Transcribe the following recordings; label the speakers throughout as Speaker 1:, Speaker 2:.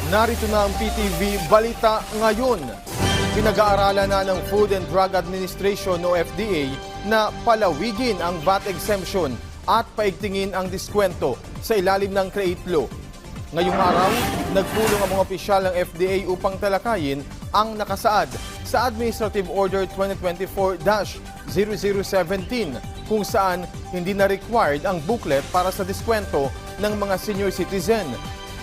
Speaker 1: Narito na ang PTV Balita Ngayon. Pinag-aaralan na ng Food and Drug Administration o FDA na palawigin ang VAT exemption at paigtingin ang diskwento sa ilalim ng CREATE Law. Ngayong araw, nagpulong ang mga opisyal ng FDA upang talakayin ang nakasaad sa Administrative Order 2024-0017 kung saan hindi na required ang booklet para sa diskwento ng mga senior citizen.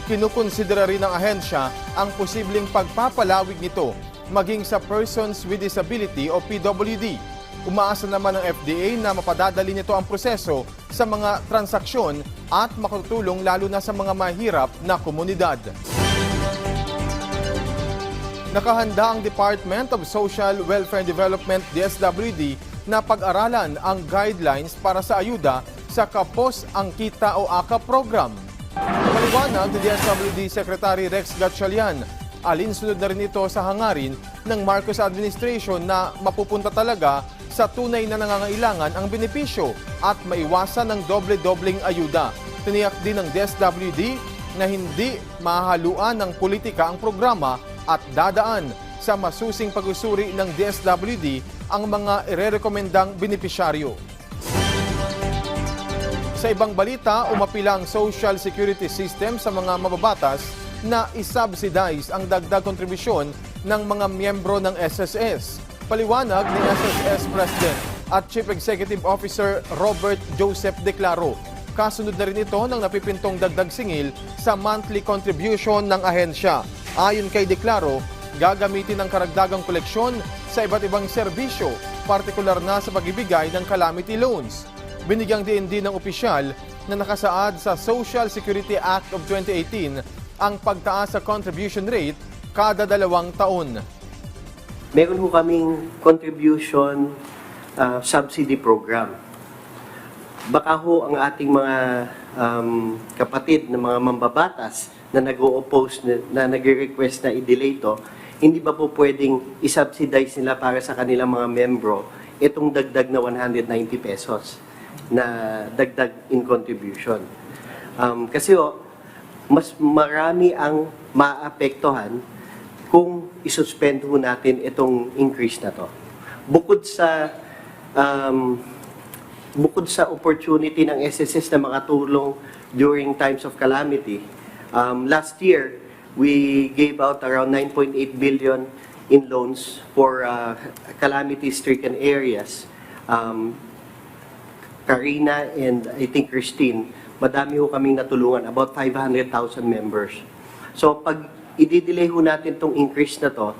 Speaker 1: Kinukonsidera rin ng ahensya ang posibleng pagpapalawig nito maging sa Persons with Disability o PWD. Umaasa naman ng FDA na mapadadali nito ang proseso sa mga transaksyon at makatutulong lalo na sa mga mahirap na komunidad. Nakahanda ang Department of Social Welfare and Development DSWD na pag-aralan ang guidelines para sa ayuda sa Kapos ang Kita o AKA program. Maliwanag ni DSWD Secretary Rex Gatchalian, alinsunod na rin ito sa hangarin ng Marcos Administration na mapupunta talaga sa tunay na nangangailangan ang benepisyo at maiwasan ng doble-dobleng ayuda. Tiniyak din ng DSWD na hindi mahahaluan ng politika ang programa at dadaan sa masusing pag-usuri ng DSWD ang mga irerekomendang benepisyaryo. Sa ibang balita, umapila ang Social Security System sa mga mababatas na isubsidize ang dagdag kontribusyon ng mga miyembro ng SSS. Paliwanag ni SSS President at Chief Executive Officer Robert Joseph Declaro. Kasunod na rin ito ng napipintong dagdag singil sa monthly contribution ng ahensya. Ayon kay Declaro, gagamitin ang karagdagang koleksyon sa iba't ibang serbisyo, partikular na sa pagbibigay ng calamity loans. Binigyang din ng opisyal na nakasaad sa Social Security Act of 2018 ang pagtaas sa contribution rate kada 2 taon.
Speaker 2: Meron ho kaming contribution subsidy program. Baka ho ang ating mga kapatid na mga mambabatas na nag-o-oppose, na nag-request na i-delay ito, hindi ba po pwedeng i-subsidize nila para sa kanilang mga membro itong dagdag na 190 pesos na dagdag in contribution. Kasi mas marami ang maapektuhan kung isuspend ho natin itong increase na to. Bukod sa opportunity ng SSS na makatulong during times of calamity, last year, we gave out around 9.8 billion in loans for calamity-stricken areas. Karina and I think Christine, madami ho kaming natulungan, about 500,000 members. So pag i-delay ho natin itong increase na to,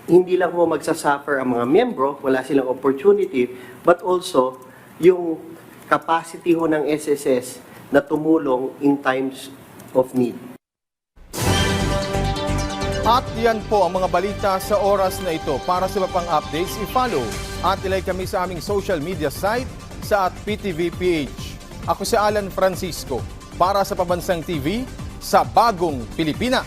Speaker 2: hindi lang ho magsasuffer ang mga membro, wala silang opportunity, but also yung capacity ho ng SSS na tumulong in times of need.
Speaker 1: At yan po ang mga balita sa oras na ito. Para sa iba pang updates, i-follow at ilike kami sa aming social media site sa @PTVPH. Ako si Alan Francisco para sa Pambansang TV sa Bagong Pilipinas.